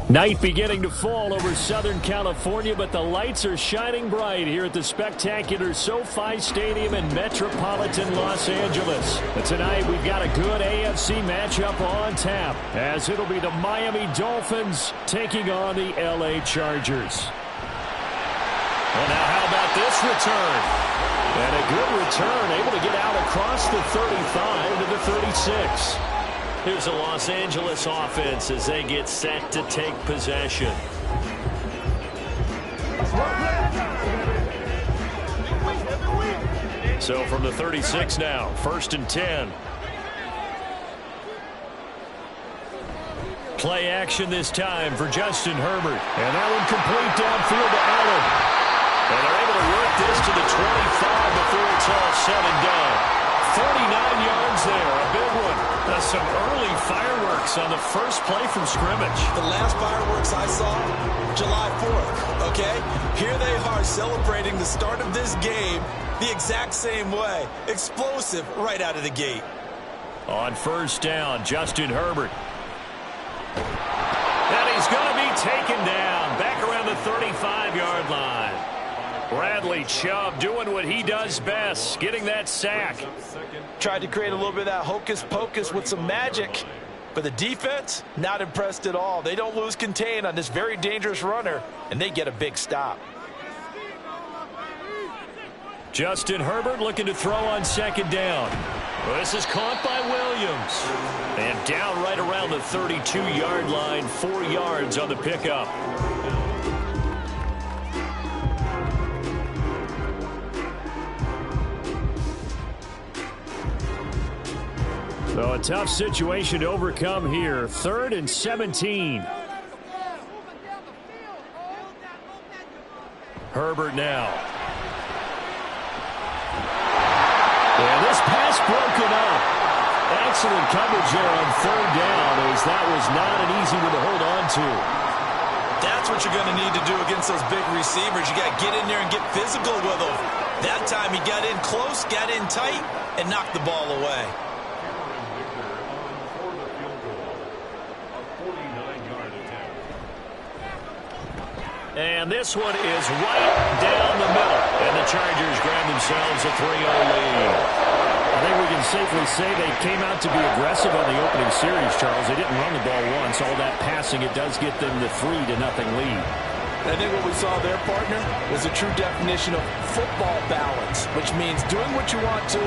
Night beginning to fall over Southern California, but the lights are shining bright here at the spectacular SoFi Stadium in metropolitan Los Angeles. But tonight we've got a good AFC matchup on tap, as it'll be the Miami Dolphins taking on the LA Chargers. And now how about this return? And a good return, able to get out across the 35 to the 36. Here's a Los Angeles offense as they get set to take possession. So from the 36 now, 1st and 10. Play action this time for Justin Herbert. And that one complete downfield to Allen. And they're able to work this to the 25 before it's all said and done. 49 yards there, a big one. Some early fireworks on the first play from scrimmage. The last fireworks I saw, July 4th, okay? Here they are celebrating the start of this game the exact same way. Explosive right out of the gate. On 1st down, Justin Herbert. And he's going to be taken down back around the 35-yard line. Bradley Chubb doing what he does best, getting that sack. Tried to create a little bit of that hocus-pocus with some magic. But the defense, not impressed at all. They don't lose contain on this very dangerous runner, and they get a big stop. Justin Herbert looking to throw on 2nd down. Well, this is caught by Williams. And down right around the 32-yard line, 4 yards on the pickup. So a tough situation to overcome here. 3rd and 17. Herbert now. And this pass broken up. Excellent coverage there on 3rd down, as that was not an easy one to hold on to. That's what you're going to need to do against those big receivers. You got to get in there and get physical with them. That time he got in close, got in tight, and knocked the ball away. And this one is right down the middle. And the Chargers grab themselves a 3-0 lead. I think we can safely say they came out to be aggressive on the opening series, Charles. They didn't run the ball once. All that passing, it does get them the 3-0 lead. I think what we saw there, partner, was a true definition of football balance, which means doing what you want to,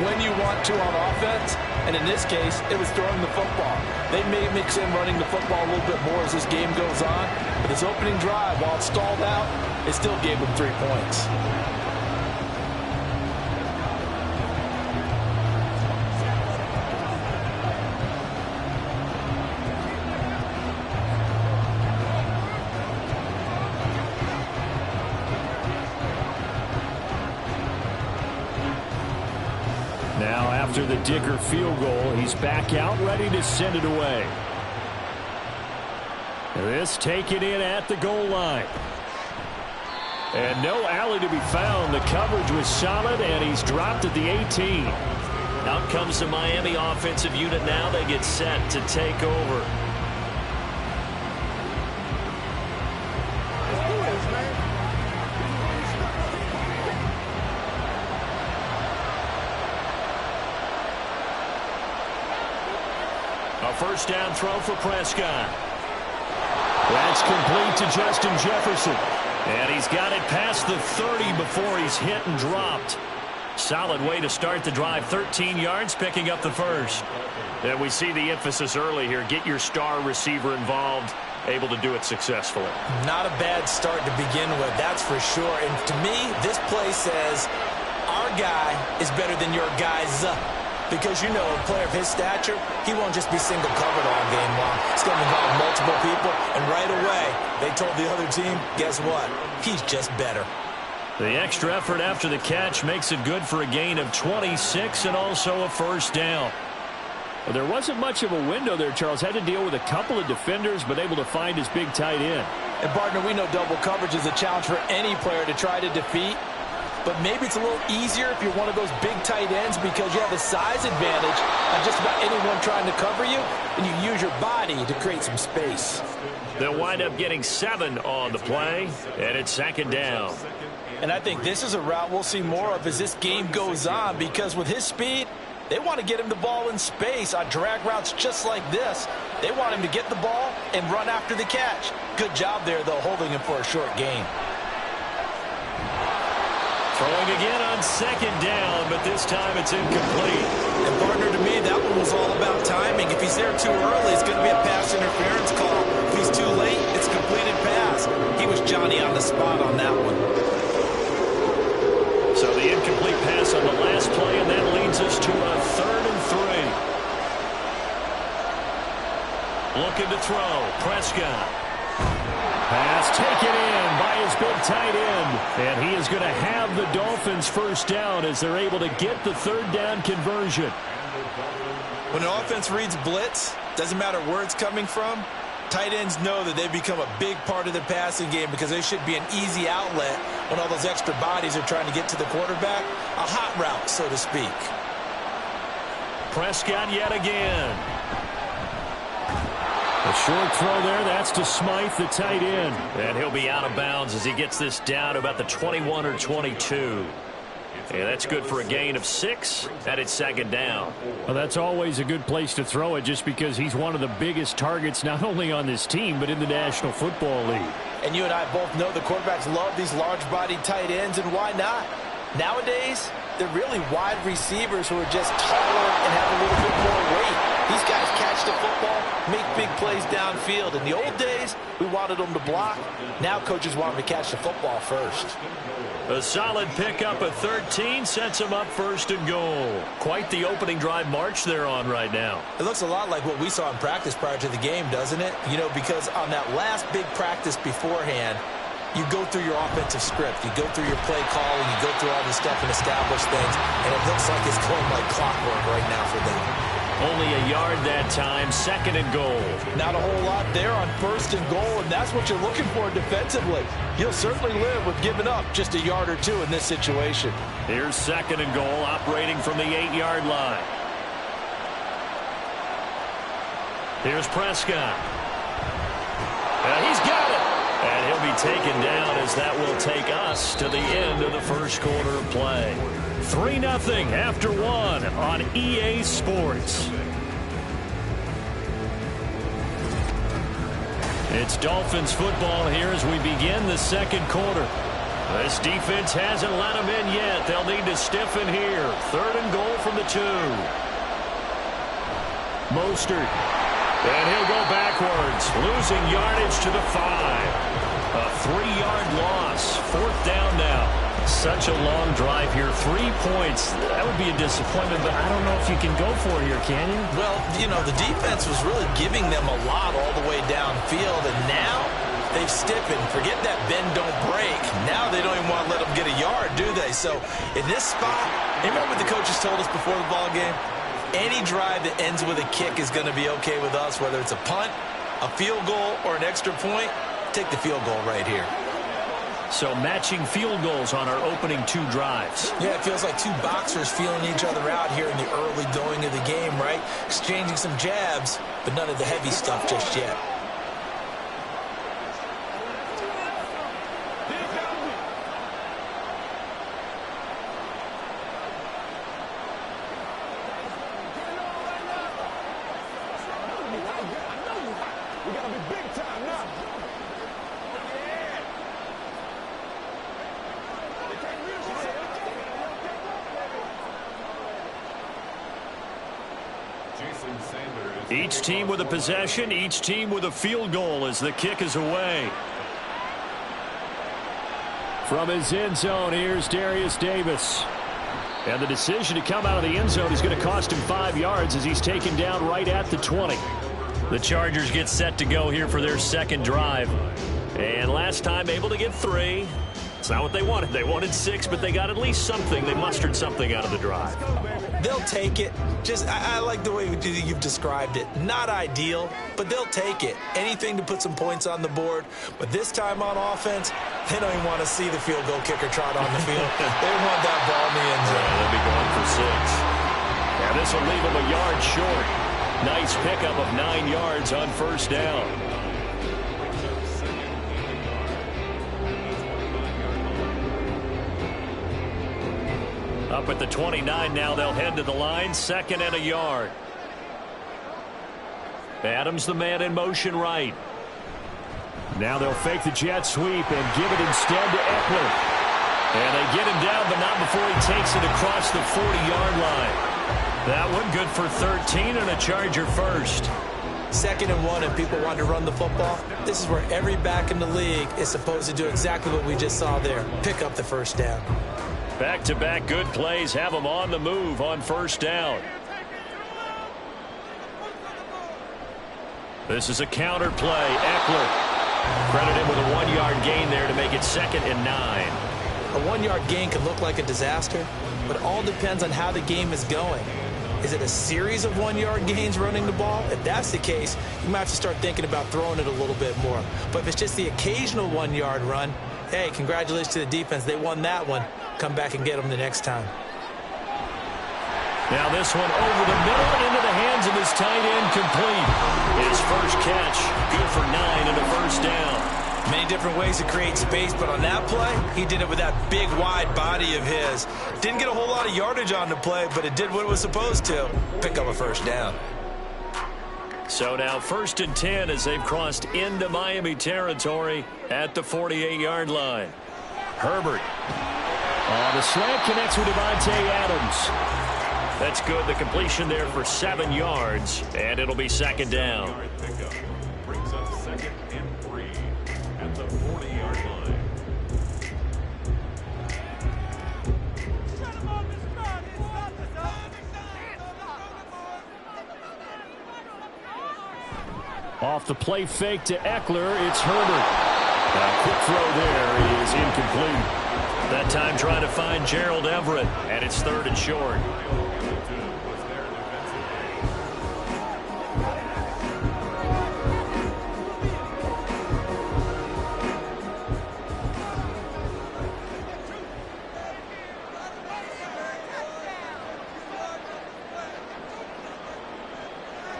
when you want to on offense. And in this case, it was throwing the football. They may mix in running the football a little bit more as this game goes on. But this opening drive, while it stalled out, it still gave them 3 points. Now after the Dicker field goal, he's back out ready to send it away. This taken in at the goal line. And no alley to be found. The coverage was solid, and he's dropped at the 18. Out comes the Miami offensive unit now. They get set to take over. A 1st down throw for Prescott. That's complete to Justin Jefferson. And he's got it past the 30 before he's hit and dropped. Solid way to start the drive. 13 yards, picking up the 1st. And we see the emphasis early here. Get your star receiver involved. Able to do it successfully. Not a bad start to begin with, that's for sure. And to me, this play says our guy is better than your guys. Because, you know, a player of his stature, he won't just be single covered all game long. It's going to involve multiple people, and right away, they told the other team, guess what? He's just better. The extra effort after the catch makes it good for a gain of 26 and also a 1st down. Well, there wasn't much of a window there, Charles. Had to deal with a couple of defenders, but able to find his big tight end. And, partner, we know double coverage is a challenge for any player to try to defeat. But maybe it's a little easier if you're one of those big tight ends because you have a size advantage on just about anyone trying to cover you, and you use your body to create some space. They'll wind up getting 7 on the play, and it's 2nd down. And I think this is a route we'll see more of as this game goes on, because with his speed, they want to get him the ball in space on drag routes just like this. They want him to get the ball and run after the catch. Good job there, though, holding him for a short gain. Throwing again on 2nd down, but this time it's incomplete. And, partner, to me, that one was all about timing. If he's there too early, it's going to be a pass interference call. If he's too late, it's a completed pass. He was Johnny on the spot on that one. So the incomplete pass on the last play, and that leads us to a 3rd and 3. Looking to throw. Prescott. Pass taken in by his big tight end. And he is going to have the Dolphins first down as they're able to get the 3rd down conversion. When an offense reads blitz, doesn't matter where it's coming from, tight ends know that they become a big part of the passing game because they should be an easy outlet when all those extra bodies are trying to get to the quarterback. A hot route, so to speak. Prescott yet again. A short throw there. That's to Smythe, the tight end. And he'll be out of bounds as he gets this down to about the 21 or 22. And that's good for a gain of 6, and it's 2nd down. Well, that's always a good place to throw it just because he's one of the biggest targets not only on this team but in the National Football League. And you and I both know the quarterbacks love these large-bodied tight ends, and why not? Nowadays, they're really wide receivers who are just taller and have a little bit more weight. These guys catch the football, make big plays downfield. In the old days, we wanted them to block. Now coaches want them to catch the football first. A solid pickup at 13 sets him up 1st and goal. Quite the opening drive march they're on right now. It looks a lot like what we saw in practice prior to the game, doesn't it? You know, because on that last big practice beforehand, you go through your offensive script. You go through your play calling. You go through all this stuff and establish things. And it looks like it's going like clockwork right now for them. Only a yard that time, 2nd and goal. Not a whole lot there on 1st and goal, and that's what you're looking for defensively. You'll certainly live with giving up just a yard or two in this situation. Here's 2nd and goal, operating from the 8-yard line. Here's Prescott. He's got it. And he'll be taken down as that will take us to the end of the 1st quarter of play. 3-0 after 1 on EA Sports. It's Dolphins football here as we begin the 2nd quarter. This defense hasn't let them in yet. They'll need to stiffen here. 3rd and goal from the 2. Mostert. And he'll go backwards, losing yardage to the 5. A 3-yard loss. 4th down now. Such a long drive here. 3 points. That would be a disappointment, but I don't know if you can go for it here, can you? Well, you know, the defense was really giving them a lot all the way downfield, and now they've stiffened. Forget that bend, don't break. Now they don't even want to let them get a yard, do they? So in this spot, remember what the coaches told us before the ball game? Any drive that ends with a kick is going to be okay with us, whether it's a punt, a field goal, or an extra point. Take the field goal right here. So matching field goals on our opening 2 drives. Yeah, it feels like 2 boxers feeling each other out here in the early going of the game, right? Exchanging some jabs, but none of the heavy stuff just yet. Each team with a possession, each team with a field goal as the kick is away. From his end zone, here's Darius Davis. And the decision to come out of the end zone is going to cost him 5 yards as he's taken down right at the 20. The Chargers get set to go here for their 2nd drive. And last time able to get 3. It's not what they wanted. They wanted 6, but they got at least something. They mustered something out of the drive. They'll take it. I like the way you've described it. Not ideal, but they'll take it. Anything to put some points on the board. But this time on offense, they don't even want to see the field goal kicker trot on the field. They want that ball in the end zone. They'll be going for 6. And this will leave them a yard short. Nice pickup of 9 yards on 1st down. Up at the 29 now, they'll head to the line, 2nd and a yard. Adams the man in motion right. Now they'll fake the jet sweep and give it instead to Eckler. And they get him down, but not before he takes it across the 40-yard line. That one good for 13 and a Charger first. 2nd and 1 and people want to run the football. This is where every back in the league is supposed to do exactly what we just saw there. Pick up the first down. Back-to-back good plays have them on the move on first down. This is a counter play. Eckler credit him with a 1-yard gain there to make it 2nd and 9. A 1-yard gain can look like a disaster, but all depends on how the game is going. Is it a series of 1-yard gains running the ball? If that's the case, you might have to start thinking about throwing it a little bit more. But if it's just the occasional 1-yard run, hey, congratulations to the defense. They won that one. Come back and get them the next time. Now this one over the middle and into the hands of his tight end, complete. His first catch, good for 9 and a first down. Many different ways to create space, but on that play, he did it with that big, wide body of his. Didn't get a whole lot of yardage on the play, but it did what it was supposed to. Pick up a first down. So now 1st and 10 as they've crossed into Miami territory at the 48-yard line. Herbert. The slant connects with Davante Adams. That's good. The completion there for 7 yards, and it'll be 2nd down. Brings up 2nd and 3 at the 40-yard line. Off the play fake to Eckler, it's Herbert. A quick throw there is incomplete. That time trying to find Gerald Everett, and it's 3rd and short.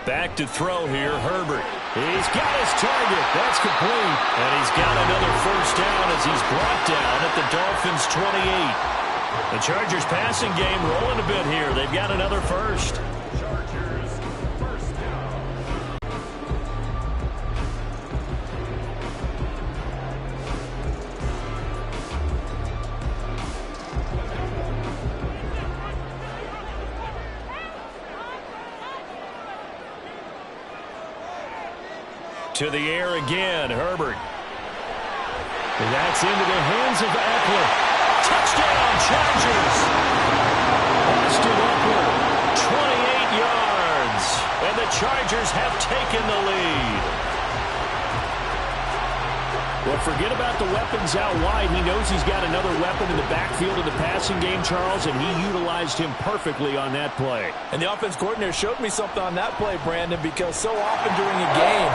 Back to throw here, Herbert. He's got his target. That's complete. And he's got another first down as he's brought down at the Dolphins' 28. The Chargers passing game rolling a bit here. They've got another first. Chargers first down. To the air again, Herbert. And that's into the hands of Eckler. Touchdown, Chargers! Austin Eckler, 28 yards. And the Chargers have taken the lead. Well, forget about the weapons out wide. He knows he's got another weapon in the backfield of the passing game, Charles, and he utilized him perfectly on that play. And the offense coordinator showed me something on that play, Brandon, because so often during a game,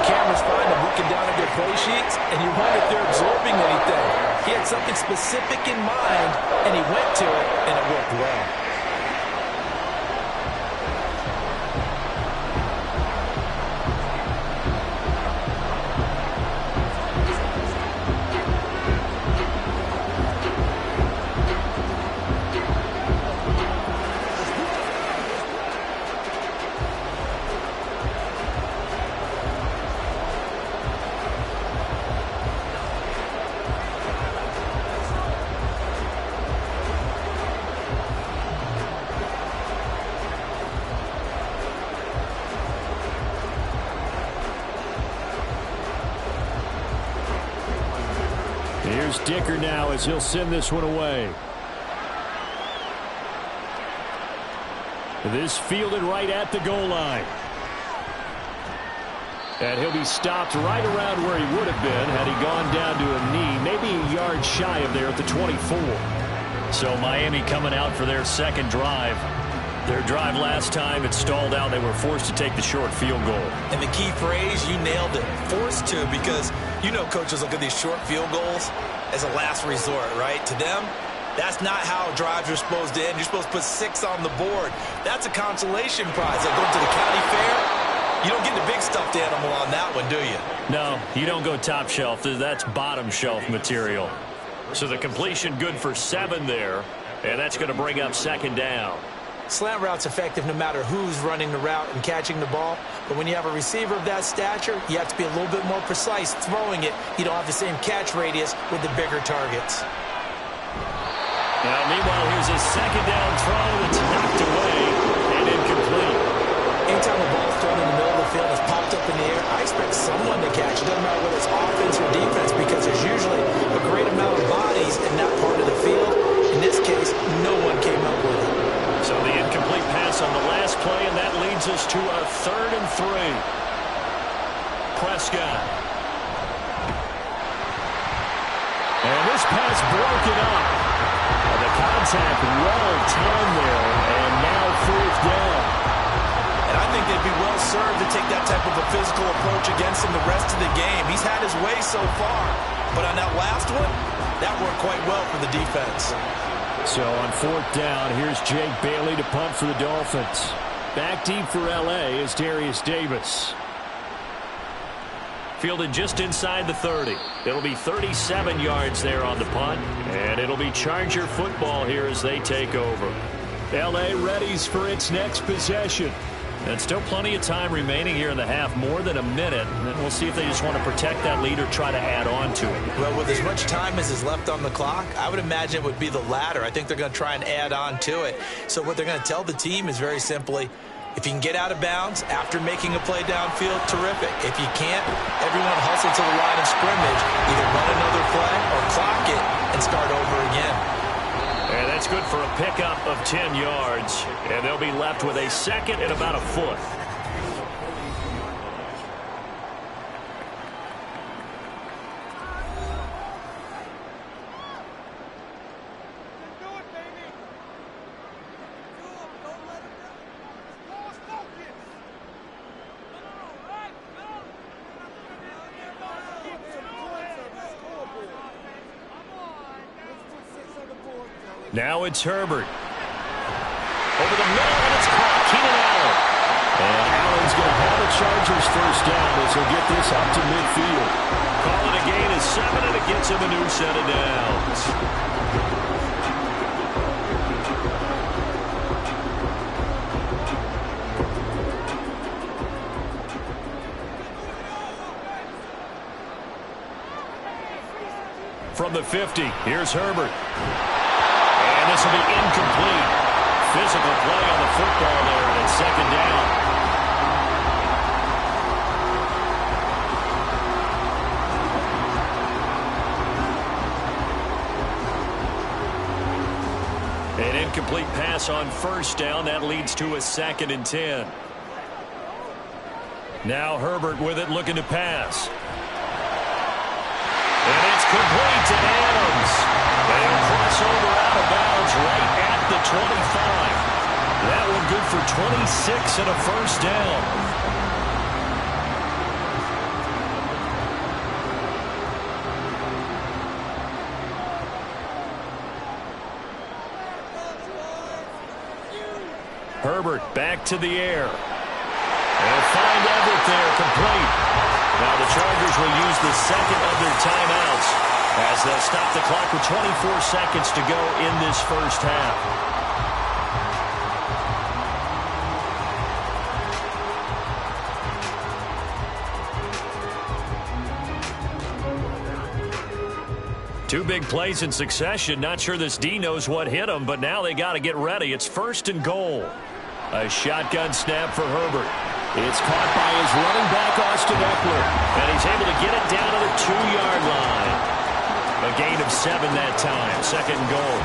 cameras find them looking down at their play sheets, and you wonder if they're absorbing anything. He had something specific in mind, and he went to it, and it worked well. Here's Dicker now as he'll send this one away. This fielded right at the goal line. And he'll be stopped right around where he would have been had he gone down to a knee, maybe a yard shy of there at the 24. So Miami coming out for their second drive. Their drive last time, it stalled out. They were forced to take the short field goal. And the key phrase, you nailed it, forced to, because you know coaches look at these short field goals as a last resort, right? To them, that's not how drives are supposed to end. You're supposed to put 6 on the board. That's a consolation prize. Like going to the county fair, you don't get the big stuffed animal on that one, do you? No, you don't go top shelf. That's bottom shelf material. So the completion good for 7 there. And that's going to bring up second down. Slant route's effective no matter who's running the route and catching the ball. But when you have a receiver of that stature, you have to be a little bit more precise throwing it. You don't have the same catch radius with the bigger targets. Now, meanwhile, here's a second down throw that's knocked away and incomplete. Anytime a ball's thrown in the middle of the field that's popped up in the air, I expect someone to catch it. Doesn't matter whether it's offense or defense, because there's usually a great amount of bodies in that part of the field. In this case, no one came up with it. So the incomplete pass on the last play, and that leads us to a 3rd and 3. Prescott. And this pass broken up. The contact well timed there, and now 4th down. And I think they'd be well served to take that type of a physical approach against him the rest of the game. He's had his way so far, but on that last one, that worked quite well for the defense. So on 4th down, here's Jake Bailey to punt for the Dolphins. Back deep for L.A. is Darius Davis. Fielded just inside the 30. It'll be 37 yards there on the punt, and it'll be Charger football here as they take over. L.A. readies for its next possession. And still plenty of time remaining here in the half, more than a minute. And we'll see if they just want to protect that lead or try to add on to it. Well, with as much time as is left on the clock, I would imagine it would be the latter. I think they're going to try and add on to it. So what they're going to tell the team is very simply, if you can get out of bounds after making a play downfield, terrific. If you can't, everyone hustle to the line of scrimmage, either run another play or clock it and start over again. And that's good for a pickup of 10 yards. And they'll be left with a 2nd and about a foot. Now it's Herbert. Over the middle, and it's caught. Keenan Allen. And Allen's going to have a Chargers 1st down as he'll get this up to midfield. Call it a gain of 7, and it gets him a new set of downs. From the 50, here's Herbert. And this will be incomplete. Physical play on the football there, and it's 2nd down. An incomplete pass on 1st down. That leads to a 2nd and 10. Now Herbert with it, looking to pass. And it's complete to Adams. They'll cross over out of bounds right at the 25. That one good for 26 and a 1st down. Herbert back to the air. They'll find Everett there, complete. Now the Chargers will use the 2nd of their timeouts as they'll stop the clock with 24 seconds to go in this 1st half. Two big plays in succession. Not sure this D knows what hit him, but now they got to get ready. It's 1st and goal. A shotgun snap for Herbert. It's caught by his running back, Austin Eckler. And he's able to get it down to the 2-yard line. A gain of 7 that time. 2nd and goal.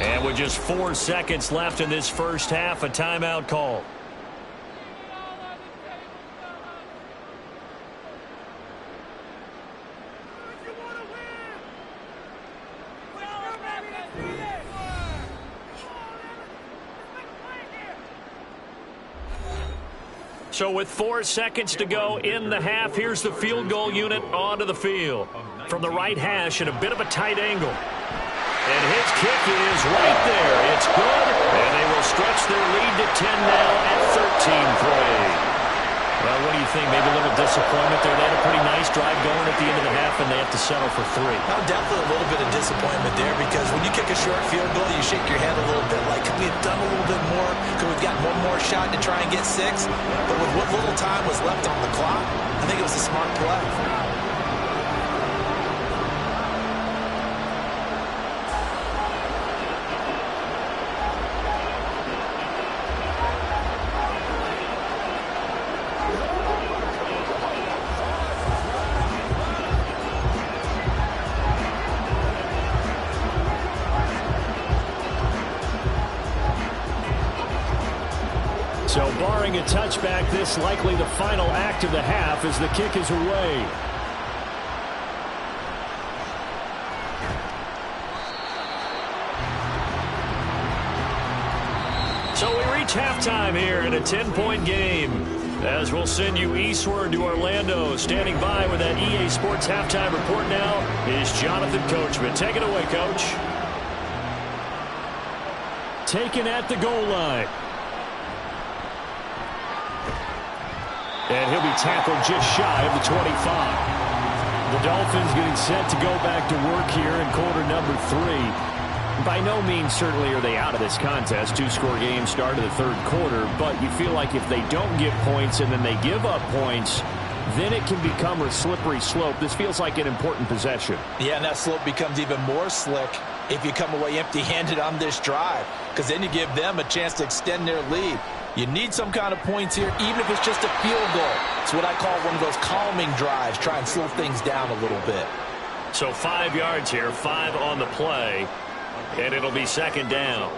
And with just 4 seconds left in this 1st half, a timeout call. So with 4 seconds to go in the half, here's the field goal unit onto the field. From the right hash at a bit of a tight angle. And his kick is right there. It's good, and they will stretch their lead to 10 now at 13-3. Well, what do you think? Maybe a little disappointment there. They had a pretty at the end of the half and they have to settle for 3. Well, definitely a little bit of disappointment there because when you kick a short field goal, you shake your head a little bit like, could we have done a little bit more? Could we have gotten one more shot to try and get 6? But with what little time was left on the clock, I think it was a smart play. So barring a touchback, this likely the final act of the half as the kick is away. So we reach halftime here in a 10-point game. As we'll send you eastward to Orlando. Standing by with that EA Sports halftime report now is Jonathan Coachman. Take it away, Coach. Taken at the goal line. And he'll be tackled just shy of the 25. The Dolphins getting set to go back to work here in quarter number 3. By no means certainly are they out of this contest. 2-score game start of the third quarter. But you feel like if they don't get points and then they give up points, then it can become a slippery slope. This feels like an important possession. Yeah, and that slope becomes even more slick if you come away empty-handed on this drive, because then you give them a chance to extend their lead. You need some kind of points here, even if it's just a field goal. It's what I call one of those calming drives. Try and slow things down a little bit. So 5 yards here, 5 on the play, and it'll be second down.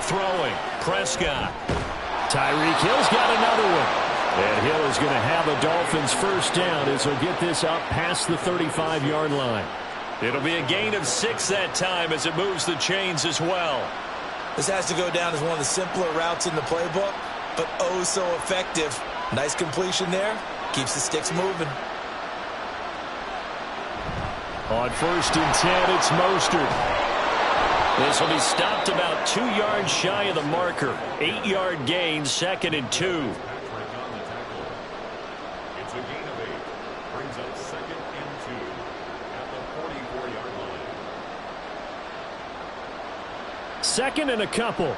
Throwing, Prescott. Tyreek Hill's got another one. And Hill is going to have a Dolphins first down as he'll get this up past the 35-yard line. It'll be a gain of 6 that time as it moves the chains as well. This has to go down as one of the simpler routes in the playbook, but oh so effective. Nice completion there. Keeps the sticks moving. On 1st and 10, it's Mostert. This will be stopped about 2 yards shy of the marker. 8-yard gain, 2nd and 2. It's a gain of 8. Brings up 2nd and 2 at the 44-yard line. 2nd and a couple.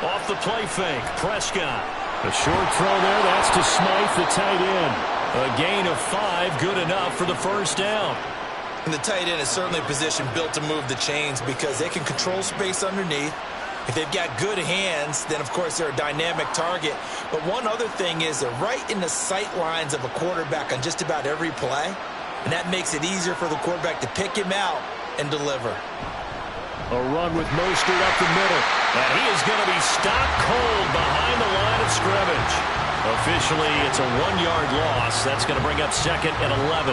Off the play fake, Prescott. A short throw there, that's to Smythe, the tight end. A gain of 5, good enough for the first down. And the tight end is certainly a position built to move the chains because they can control space underneath. If they've got good hands, then, of course, they're a dynamic target. But one other thing is they're right in the sight lines of a quarterback on just about every play, and that makes it easier for the quarterback to pick him out and deliver. A run with Mostert up the middle. And he is going to be stopped cold behind the line of scrimmage. Officially, it's a 1-yard loss. That's going to bring up 2nd and 11.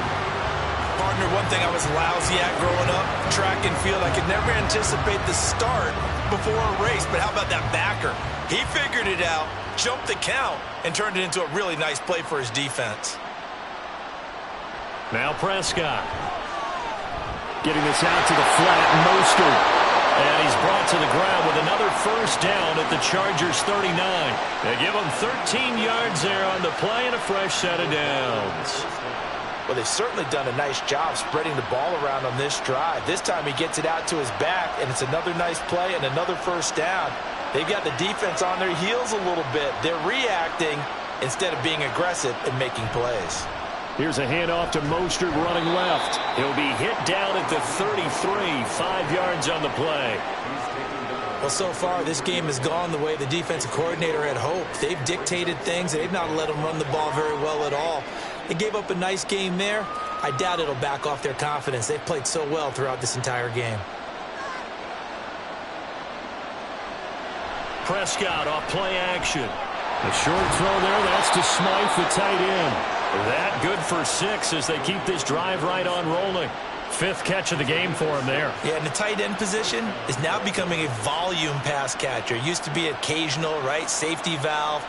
Partner, one thing I was lousy at growing up, track and field, I could never anticipate the start before a race. But how about that backer? He figured it out, jumped the count, and turned it into a really nice play for his defense. Now Prescott. Getting this out to the flat, Mostert. And he's brought to the ground with another first down at the Chargers' 39. They give him 13 yards there on the play and a fresh set of downs. Well, they've certainly done a nice job spreading the ball around on this drive. This time he gets it out to his back, and it's another nice play and another first down. They've got the defense on their heels a little bit. They're reacting instead of being aggressive and making plays. Here's a handoff to Mostert running left. He'll be hit down at the 33, 5 yards on the play. Well, so far, this game has gone the way the defensive coordinator had hoped. They've dictated things. They've not let them run the ball very well at all. They gave up a nice game there. I doubt it'll back off their confidence. They've played so well throughout this entire game. Prescott off play action. A short throw there. That's to Smythe, the tight end. That good for 6 as they keep this drive right on rolling. 5th catch of the game for him there. Yeah, and the tight end position is now becoming a volume pass catcher. It used to be occasional, right? Safety valve.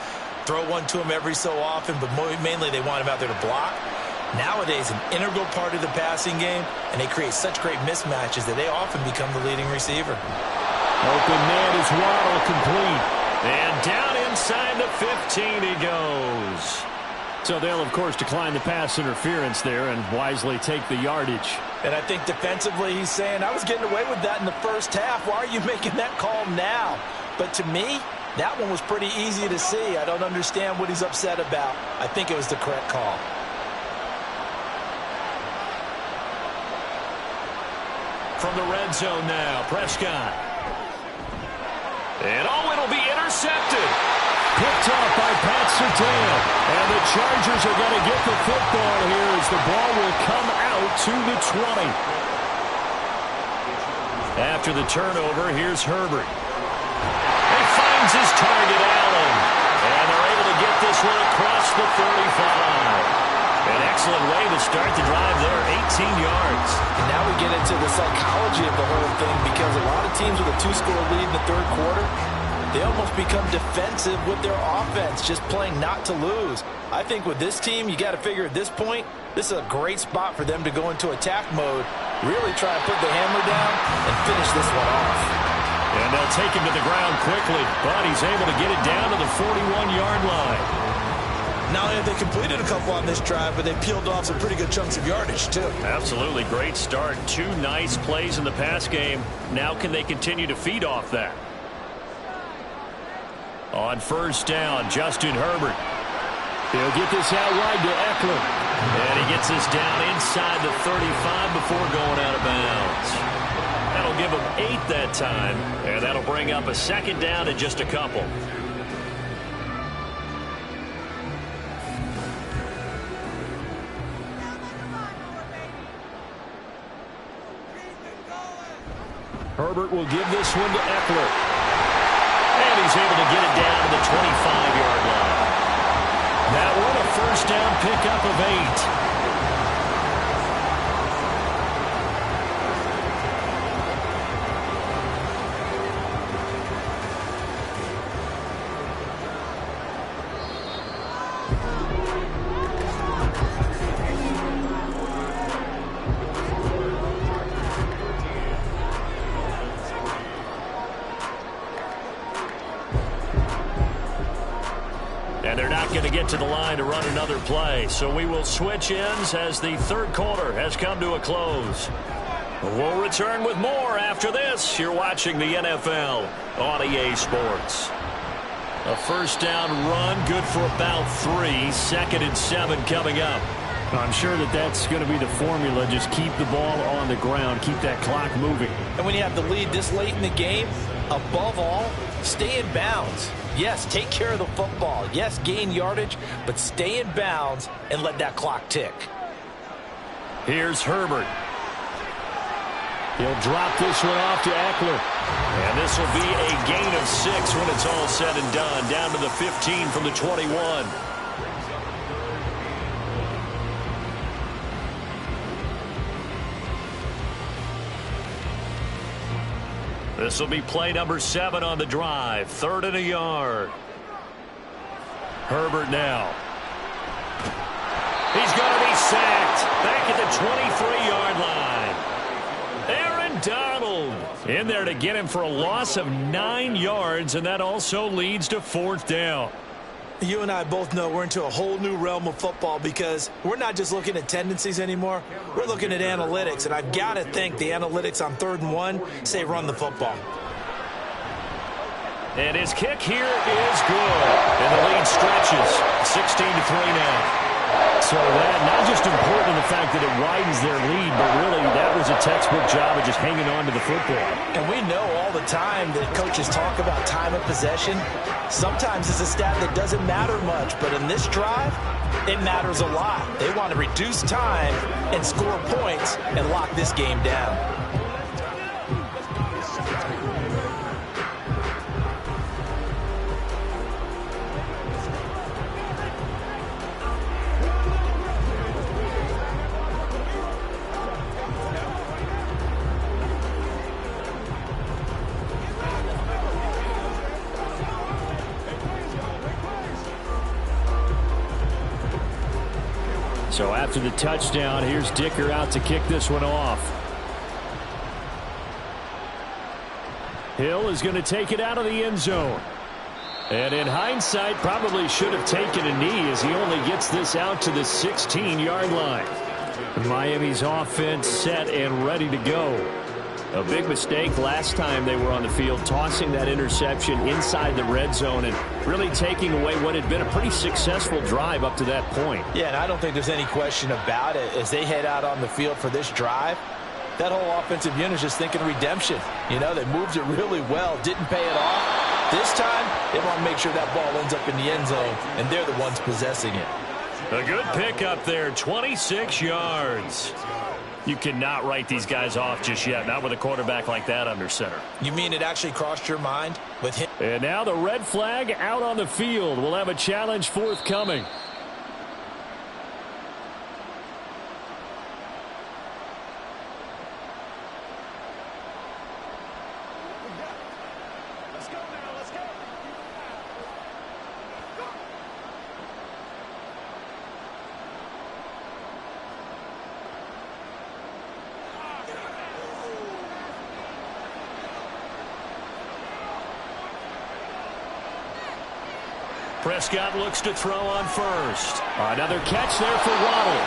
throw one to him every so often, but mainly they want him out there to block. Nowadays, an integral part of the passing game, and they create such great mismatches that they often become the leading receiver. Open man is Waddle, complete. And down inside the 15 he goes. So they'll, of course, decline the pass interference there and wisely take the yardage. And I think defensively he's saying, I was getting away with that in the first half. Why are you making that call now? But to me, that one was pretty easy to see. I don't understand what he's upset about. I think it was the correct call. From the red zone now, Prescott. And it'll be intercepted. Picked off by Pat Surtain. And the Chargers are going to get the football here as the ball will come out to the 20. After the turnover, here's Herbert. He finds his target, Allen. And they're able to get this one across the 35. An excellent way to start the drive there, 18 yards. And now we get into the psychology of the whole thing, because a lot of teams with a 2-score lead in the third quarter, they almost become defensive with their offense, just playing not to lose. I think with this team, you got to figure at this point, this is a great spot for them to go into attack mode, really try and put the hammer down and finish this one off. And they'll take him to the ground quickly, but he's able to get it down to the 41-yard line. Not only have they completed a couple on this drive, but they peeled off some pretty good chunks of yardage, too. Absolutely. Great start. 2 nice plays in the pass game. Now can they continue to feed off that? On first down, Justin Herbert. He'll get this out wide to Eckler. And he gets this down inside the 35 before going out of bounds. That'll give him 8 that time. And that'll bring up a second down and just a couple. Herbert will give this one to Eckler. And he's able to get it down to the 25-yard line. That one a first down pickup of 8. To the line to run another play, so we will switch ends as the third quarter has come to a close. We'll return with more after this. You're watching the NFL on EA Sports. A first down run, good for about 3. 2nd and 7 coming up. I'm sure that's going to be the formula. Just keep the ball on the ground, keep that clock moving. And when you have the lead this late in the game, above all, stay in bounds. Yes, take care of the football. Yes, gain yardage, but stay in bounds and let that clock tick. Here's Herbert. He'll drop this one off to Eckler. And this will be a gain of 6 when it's all said and done. Down to the 15 from the 21. This will be play number 7 on the drive. 3rd and a yard. Herbert now. He's going to be sacked. Back at the 23-yard line. Aaron Donald in there to get him for a loss of 9 yards, and that also leads to 4th down. You and I both know we're into a whole new realm of football, because we're not just looking at tendencies anymore. We're looking at analytics, and I've got to think the analytics on 3rd and 1 say run the football. And his kick here is good. And the lead stretches 16-3 now. So that not just important in the fact that it widens their lead, but really that was a textbook job of just hanging on to the football. And we know all the time that coaches talk about time of possession. Sometimes it's a stat that doesn't matter much, but in this drive, it matters a lot. They want to reduce time and score points and lock this game down. So after the touchdown, here's Dicker out to kick this one off. Hill is going to take it out of the end zone. And in hindsight, probably should have taken a knee as he only gets this out to the 16-yard line. Miami's offense set and ready to go. A big mistake last time they were on the field, tossing that interception inside the red zone and really taking away what had been a pretty successful drive up to that point. Yeah, and I don't think there's any question about it. As they head out on the field for this drive, that whole offensive unit is just thinking redemption. You know, they moved it really well, didn't pay it off. This time, they want to make sure that ball ends up in the end zone, and they're the ones possessing it. A good pickup there, 26 yards. You cannot write these guys off just yet, not with a quarterback like that under center. You mean it actually crossed your mind with him? And now the red flag out on the field. We'll have a challenge forthcoming. Prescott looks to throw on first. Another catch there for Waddle.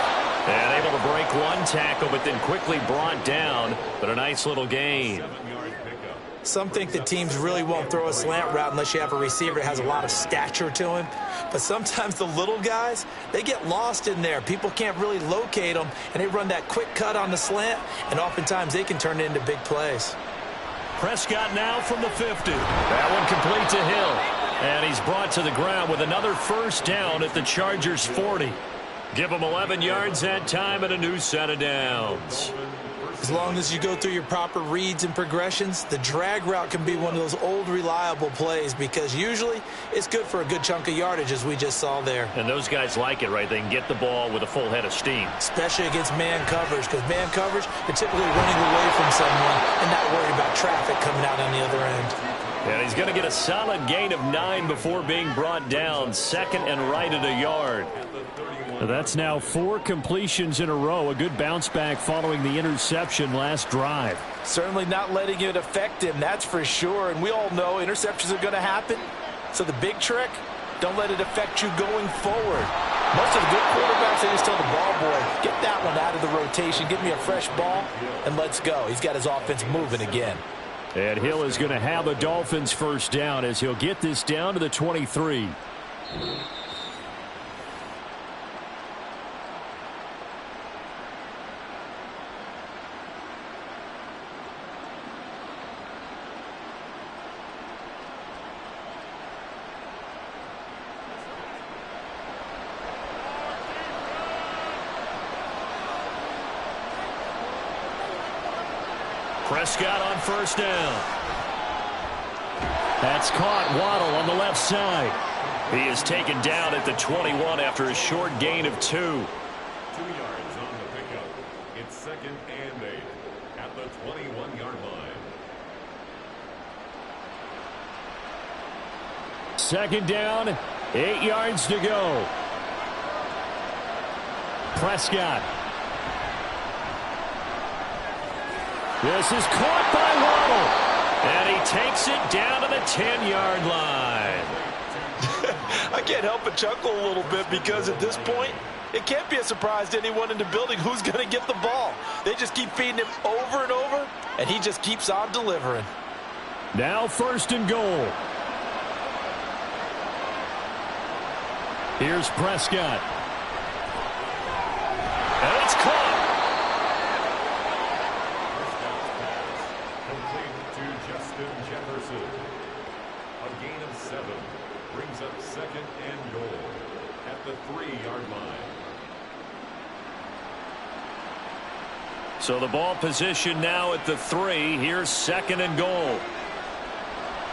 And able to break one tackle, but then quickly brought down. But a nice little gain. Some think the teams really won't throw a slant route unless you have a receiver that has a lot of stature to him. But sometimes the little guys, they get lost in there. People can't really locate them, and they run that quick cut on the slant, and oftentimes they can turn it into big plays. Prescott now from the 50. That one complete to Hill. And he's brought to the ground with another first down at the Chargers' 40. Give him 11 yards that time and a new set of downs. As long as you go through your proper reads and progressions, the drag route can be one of those old reliable plays because usually it's good for a good chunk of yardage as we just saw there. And those guys like it, right? They can get the ball with a full head of steam. Especially against man coverage, because man coverage, you're typically running away from someone and not worried about traffic coming out on the other end. And he's going to get a solid gain of 9 before being brought down. Second and right at a yard. That's now 4 completions in a row. A good bounce back following the interception last drive. Certainly not letting it affect him, that's for sure. And we all know interceptions are going to happen. So the big trick, don't let it affect you going forward. Most of the good quarterbacks, they just tell the ball boy, get that one out of the rotation, give me a fresh ball, and let's go. He's got his offense moving again. And Hill is going to have a Dolphins first down as he'll get this down to the 23. Prescott on first down. That's caught. Waddle on the left side. He is taken down at the 21 after a short gain of 2. 2 yards on the pickup. It's second and 8 at the 21-yard line. Second down, 8 yards to go. Prescott. This is caught by Waddle. And he takes it down to the 10-yard line. I can't help but chuckle a little bit because at this point, it can't be a surprise to anyone in the building who's going to get the ball. They just keep feeding him over and over, and he just keeps on delivering. Now first and goal. Here's Prescott. And it's caught. A gain of 7 brings up second and goal at the 3-yard line. So the ball position now at the 3. Here's second and goal.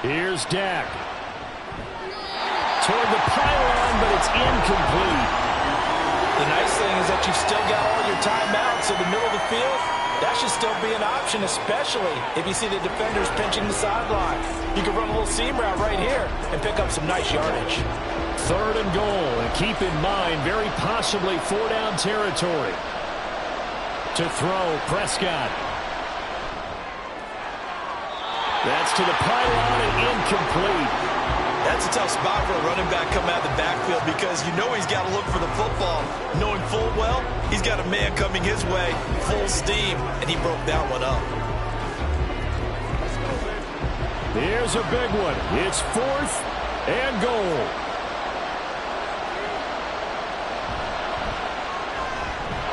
Here's Dak. Toward the pylon, but it's incomplete. The nice thing is that you've still got all your timeouts in the middle of the field. that should still be an option, especially if you see the defenders pinching the sideline. You can run a little seam route right here and pick up some nice yardage. 3rd and goal, and keep in mind, very possibly 4-down territory. To throw, Prescott. That's to the pylon and incomplete. That's a tough spot for a running back coming out of the backfield because you know he's got to look for the football, knowing full well he's got a man coming his way, full steam, and he broke that one up. Here's a big one. It's 4th and goal.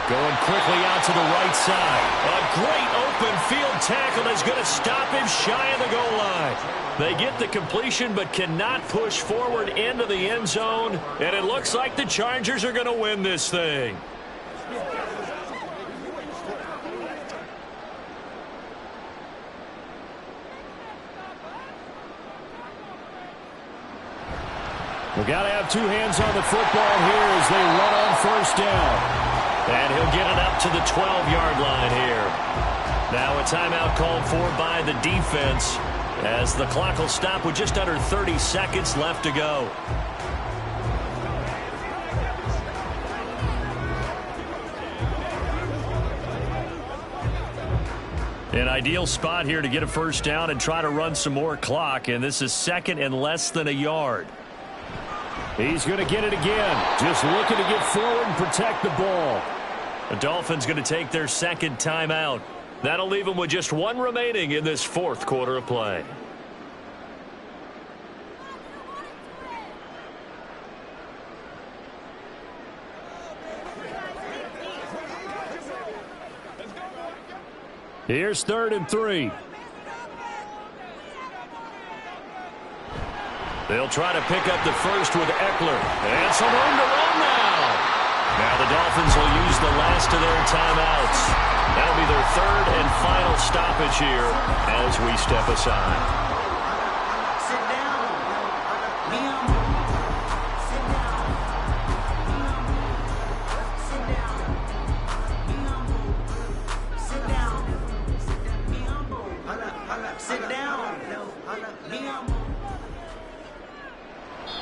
Going quickly out to the right side. A great open field tackle is going to stop him shy of the goal line. They get the completion but cannot push forward into the end zone. And it looks like the Chargers are going to win this thing. We've got to have 2 hands on the football here as they run on 1st down. And he'll get it up to the 12-yard line here. Now a timeout called for by the defense as the clock will stop with just under 30 seconds left to go. An ideal spot here to get a 1st down and try to run some more clock, and this is 2nd and less than a yard. He's going to get it again, just looking to get forward and protect the ball. The Dolphins going to take their 2nd timeout. That'll leave them with just 1 remaining in this 4th quarter of play. Here's 3rd and 3. They'll try to pick up the first with Eckler. And some room to run now. Now the Dolphins will use the last of their timeouts. That'll be their 3rd and final stoppage here as we step aside.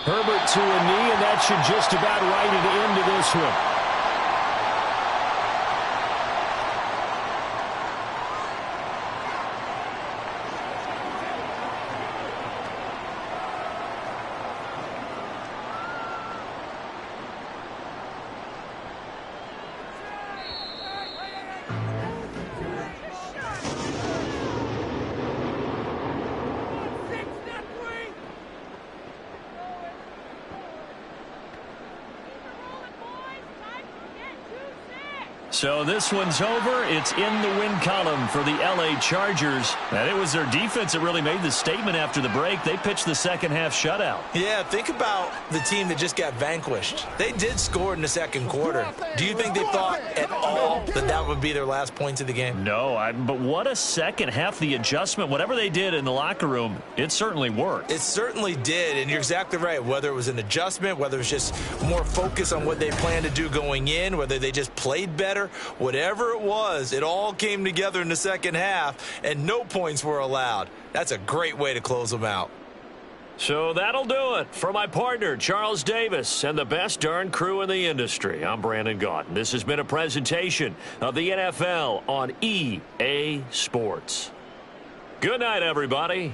Herbert to a knee, and that should just about write it into this one. So this one's over. It's in the win column for the L.A. Chargers. And it was their defense that really made the statement after the break. They pitched the second-half shutout. Yeah, think about the team that just got vanquished. They did score in the 2nd quarter. Do you think they thought at all that that would be their last points of the game? No, but what a second half. The adjustment, whatever they did in the locker room, it certainly worked. It certainly did, and you're exactly right. Whether it was an adjustment, whether it was just more focus on what they planned to do going in, whether they just played better, whatever it was, it all came together in the 2nd half, and no points were allowed. That's a great way to close them out. So that'll do it. For my partner, Charles Davis, and the best darn crew in the industry, I'm Brandon Gaudin. This has been a presentation of the NFL on EA Sports. Good night, everybody.